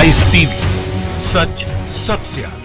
Live TV, सच सबसे आगे।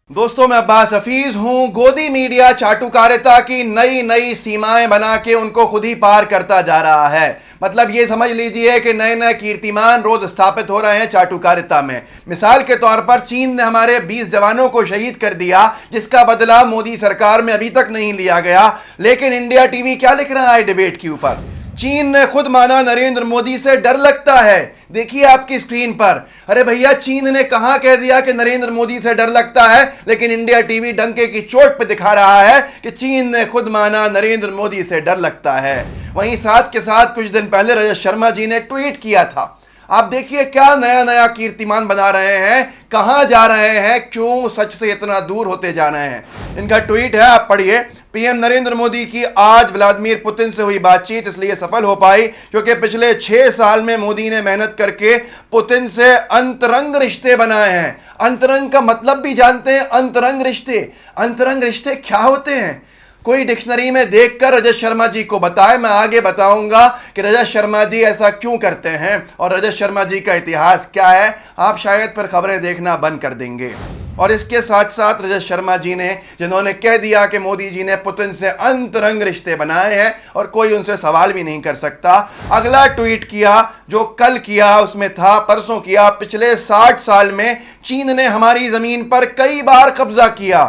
दोस्तों, मैं अब्बास हफीज हूं। गोदी मीडिया चाटुकारिता की नई नई सीमाएं बना के उनको खुद ही पार करता जा रहा है। मतलब ये समझ लीजिए कि नए नए कीर्तिमान रोज स्थापित हो रहे हैं चाटुकारिता में। मिसाल के तौर पर चीन ने हमारे 20 जवानों को शहीद कर दिया, जिसका बदला मोदी सरकार में अभी तक नहीं लिया गया। लेकिन इंडिया टीवी क्या लिख रहा है डिबेट के ऊपर? चीन ने खुद माना नरेंद्र मोदी से डर लगता है। देखिए आपकी स्क्रीन पर। अरे भैया, चीन ने कहां कह दिया कि नरेंद्र मोदी से डर लगता है, लेकिन इंडिया टीवी डंके की चोट पे दिखा रहा है कि चीन ने खुद माना नरेंद्र मोदी से डर लगता है। वहीं साथ के साथ कुछ दिन पहले रजत शर्मा जी ने ट्वीट किया था। आप देखिए क्या नया नया कीर्तिमान बना रहे हैं, कहां जा रहे हैं, क्यों सच से इतना दूर होते जा रहे हैं। इनका ट्वीट है, आप पढ़िए। पीएम नरेंद्र मोदी की आज व्लादिमीर पुतिन से हुई बातचीत इसलिए सफल हो पाई क्योंकि पिछले 6 साल में मोदी ने मेहनत करके पुतिन से अंतरंग रिश्ते बनाए हैं। अंतरंग का मतलब भी जानते हैं? अंतरंग रिश्ते, अंतरंग रिश्ते क्या होते हैं? कोई डिक्शनरी में देखकर रजत शर्मा जी को बताए, मैं आगे बताऊंगा कि रजत शर्मा जी ऐसा क्यों करते हैं और रजत शर्मा जी का इतिहास क्या है। आप शायद फिर खबरें देखना बंद कर देंगे। और इसके साथ साथ रजत शर्मा जी ने, जिन्होंने कह दिया कि मोदी जी ने पुतिन से अंतरंग रिश्ते बनाए हैं और कोई उनसे सवाल भी नहीं कर सकता, अगला ट्वीट किया जो कल किया, उसमें था परसों किया, पिछले 60 साल में चीन ने हमारी जमीन पर कई बार कब्जा किया।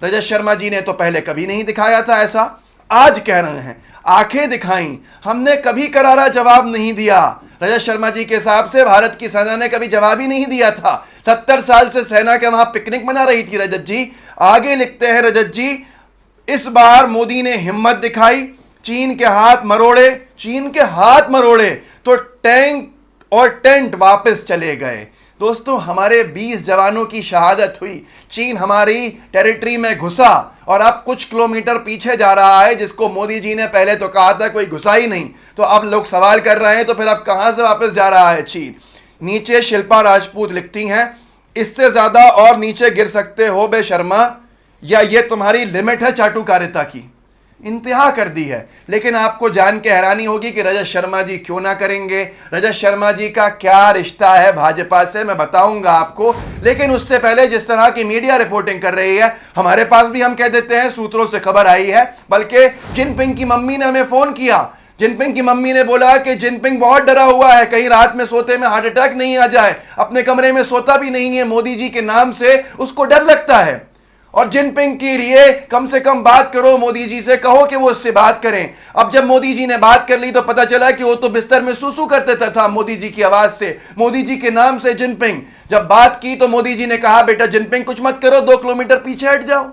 रजत शर्मा जी ने तो पहले कभी नहीं दिखाया था ऐसा, आज कह रहे हैं। आंखें दिखाई, हमने कभी करारा जवाब नहीं दिया। रजत शर्मा जी के हिसाब से भारत की सेना ने कभी जवाब ही नहीं दिया था। 70 साल से सेना के वहां पिकनिक मना रही थी रजत जी। आगे लिखते हैं रजत जी, इस बार मोदी ने हिम्मत दिखाई, चीन के हाथ मरोड़े, चीन के हाथ मरोड़े तो टैंक और टेंट वापस चले गए। दोस्तों, हमारे 20 जवानों की शहादत हुई, चीन हमारी टेरिटरी में घुसा और अब कुछ किलोमीटर पीछे जा रहा है, जिसको मोदी जी ने पहले तो कहा था कोई घुसा ही नहीं। तो अब लोग सवाल कर रहे हैं तो फिर अब कहां से वापस जा रहा है चीन? नीचे शिल्पा राजपूत लिखती हैं, इससे ज्यादा और नीचे गिर सकते हो बे शर्मा, या ये तुम्हारी लिमिट है चाटुकारिता की? इंतहा कर दी है। लेकिन आपको जान के हैरानी होगी कि रजत शर्मा जी क्यों ना करेंगे। रजत शर्मा जी का क्या रिश्ता है भाजपा से, मैं बताऊंगा आपको। लेकिन उससे पहले जिस तरह की मीडिया रिपोर्टिंग कर रही है, हमारे पास भी हम कह देते हैं सूत्रों से खबर आई है, बल्कि जिनपिंग की मम्मी ने हमें फोन किया। जिनपिंग की मम्मी ने बोला कि जिनपिंग बहुत डरा हुआ है, कहीं रात में सोते में हार्ट अटैक नहीं आ जाए, अपने कमरे में सोता भी नहीं है, मोदी जी के नाम से उसको डर लगता है। और जिनपिंग के लिए कम से कम बात करो, मोदी जी से कहो कि वो उससे बात करें। अब जब मोदी जी ने बात कर ली तो पता चला कि वो तो बिस्तर में सूसू कर देता था मोदी जी की आवाज से, मोदी जी के नाम से जिनपिंग। जब बात की तो मोदी जी ने कहा, बेटा जिनपिंग कुछ मत करो, 2 किलोमीटर पीछे हट जाओ,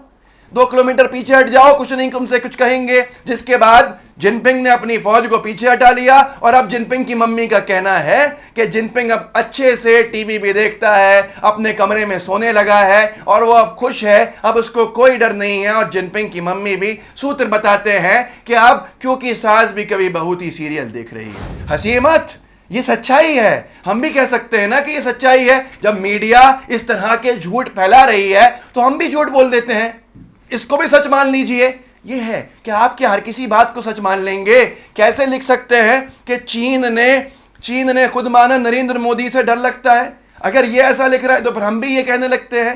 2 किलोमीटर पीछे हट जाओ, कुछ नहीं तुमसे कुछ कहेंगे। जिसके बाद जिनपिंग ने अपनी फौज को पीछे हटा लिया और अब जिनपिंग की मम्मी का कहना है कि जिनपिंग अब अच्छे से टीवी भी देखता है, अपने कमरे में सोने लगा है और वो अब खुश है, अब उसको कोई डर नहीं है। और जिनपिंग की मम्मी भी सूत्र बताते हैं कि अब क्योंकि सास भी कभी बहू थी सीरियल देख रही है। हंसी मत, ये सच्चाई है। हम भी कह सकते हैं ना कि ये सच्चाई है। जब मीडिया इस तरह के झूठ फैला रही है तो हम भी झूठ बोल देते हैं, इसको भी सच मान लीजिए। ये है कि आप क्या हर किसी बात को सच मान लेंगे? कैसे लिख सकते हैं कि चीन ने खुद माना नरेंद्र मोदी से डर लगता है? अगर ये ऐसा लिख रहा है तो फिर हम भी ये कहने लगते हैं।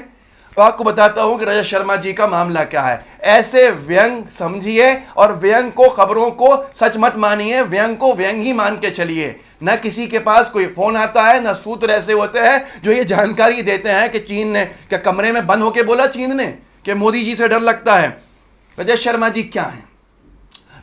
तो आपको बताता हूं कि रजत शर्मा जी का मामला क्या है। ऐसे व्यंग समझिए और व्यंग को, खबरों को सच मत मानिए, व्यंग को व्यंग ही मान के चलिए। न किसी के पास कोई फोन आता है, न सूत्र ऐसे होते हैं जो ये जानकारी देते हैं कि चीन ने, क्या कमरे में बंद होके बोला चीन ने कि मोदी जी से डर लगता है? रजत शर्मा जी क्या हैं?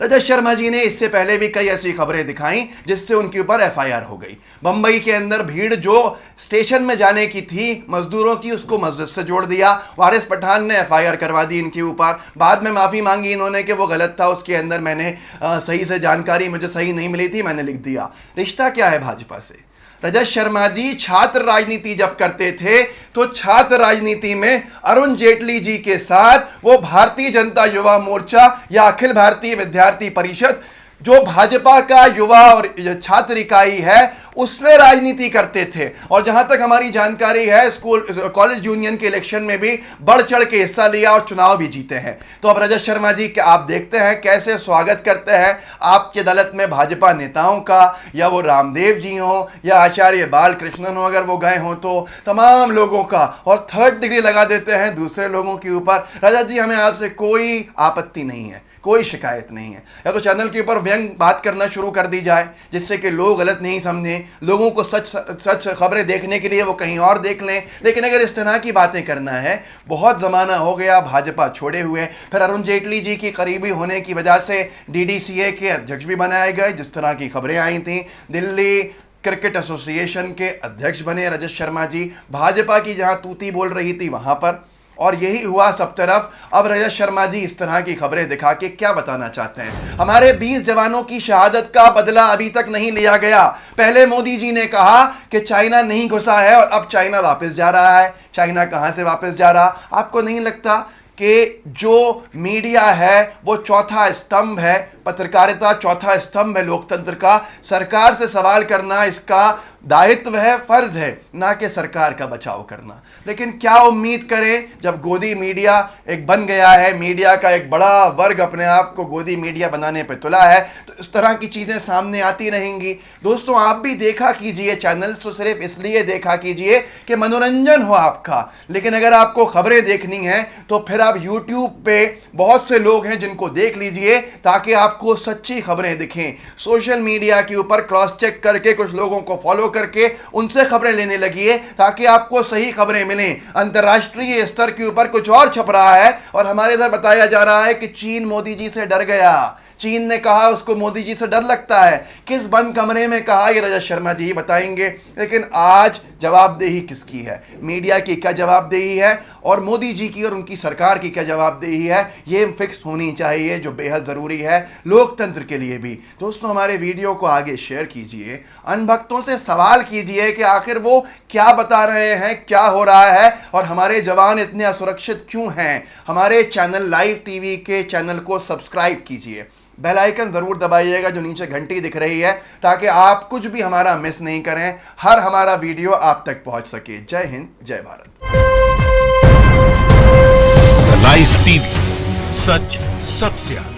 रजत शर्मा जी ने इससे पहले भी कई ऐसी खबरें दिखाई जिससे उनके ऊपर एफआईआर हो गई। बंबई के अंदर भीड़ जो स्टेशन में जाने की थी मजदूरों की, उसको मस्जिद से जोड़ दिया। वारिस पठान ने एफआईआर करवा दी इनके ऊपर। बाद में माफ़ी मांगी इन्होंने कि वो गलत था, उसके अंदर मैंने सही से जानकारी मुझे सही नहीं मिली थी, मैंने लिख दिया। रिश्ता क्या है भाजपा से? रजत शर्मा जी छात्र राजनीति जब करते थे तो छात्र राजनीति में अरुण जेटली जी के साथ वो भारतीय जनता युवा मोर्चा या अखिल भारतीय विद्यार्थी परिषद जो भाजपा का युवा और छात्र इकाई है उसमें राजनीति करते थे, और जहां तक हमारी जानकारी है स्कूल कॉलेज यूनियन के इलेक्शन में भी बढ़ चढ़ के हिस्सा लिया और चुनाव भी जीते हैं। तो अब रजत शर्मा जी के आप देखते हैं कैसे स्वागत करते हैं आपके दलत में भाजपा नेताओं का, या वो रामदेव जी हो या आचार्य बालकृष्णन हो, अगर वो गए हों तो तमाम लोगों का, और थर्ड डिग्री लगा देते हैं दूसरे लोगों के ऊपर। रजत जी, हमें आपसे कोई आपत्ति नहीं है, कोई शिकायत नहीं है, या तो चैनल के ऊपर व्यंग बात करना शुरू कर दी जाए जिससे कि लोग गलत नहीं समझें, लोगों को सच खबरें देखने के लिए वो कहीं और देख लें। लेकिन अगर इस तरह की बातें करना है, बहुत ज़माना हो गया भाजपा छोड़े हुए, फिर अरुण जेटली जी की करीबी होने की वजह से DDCA के अध्यक्ष भी बनाए गए, जिस तरह की खबरें आई थी। दिल्ली क्रिकेट एसोसिएशन के अध्यक्ष बने रजत शर्मा जी, भाजपा की जहां तूती बोल रही थी वहां पर, और यही हुआ सब तरफ। अब रजत शर्मा जी इस तरह की खबरें दिखा के क्या बताना चाहते हैं? हमारे 20 जवानों की शहादत का बदला अभी तक नहीं लिया गया। पहले मोदी जी ने कहा कि चाइना नहीं घुसा है, और अब चाइना वापस जा रहा है। चाइना कहां से वापस जा रहा? आपको नहीं लगता कि जो मीडिया है वो चौथा स्तंभ है, पत्रकारिता चौथा स्तंभ है लोकतंत्र का, सरकार से सवाल करना इसका दायित्व है, फर्ज है, ना कि सरकार का बचाव करना। लेकिन क्या उम्मीद करें जब गोदी मीडिया एक बन गया है, मीडिया का एक बड़ा वर्ग अपने आप को गोदी मीडिया बनाने पर तुला है, तो इस तरह की चीज़ें सामने आती रहेंगी। दोस्तों, आप भी देखा कीजिए चैनल, तो सिर्फ इसलिए देखा कीजिए कि मनोरंजन हो आपका, लेकिन अगर आपको खबरें देखनी है तो फिर आप यूट्यूब पे बहुत से लोग हैं जिनको देख लीजिए ताकि आपको सच्ची खबरें दिखें। सोशल मीडिया के ऊपर क्रॉस चेक करके कुछ लोगों को फॉलो करके उनसे खबरें लेने लगिए ताकि आपको सही खबरें मिलें। अंतर्राष्ट्रीय स्तर के ऊपर कुछ और छप रहा है, और हमारे इधर बताया जा रहा है कि चीन मोदी जी से डर गया। चीन ने कहा उसको मोदी जी से डर लगता है। किस बंद कमरे में कहा, ये रजत शर्मा जी ही बताएंगे। लेकिन आज जवाबदेही किसकी है? मीडिया की क्या जवाबदेही है, और मोदी जी की और उनकी सरकार की क्या जवाबदेही है? ये फिक्स होनी चाहिए, जो बेहद ज़रूरी है लोकतंत्र के लिए भी। दोस्तों, हमारे वीडियो को आगे शेयर कीजिए, अनभक्तों से सवाल कीजिए कि आखिर वो क्या बता रहे हैं, क्या हो रहा है, और हमारे जवान इतने असुरक्षित क्यों हैं। हमारे चैनल लाइव टीवी के चैनल को सब्सक्राइब कीजिए, बेल आइकन ज़रूर दबाइएगा जो नीचे घंटी दिख रही है, ताकि आप कुछ भी हमारा मिस नहीं करें, हर हमारा वीडियो आप तक पहुंच सके। जय हिंद, जय भारत। लाइव टीवी, सच सबसे आगे।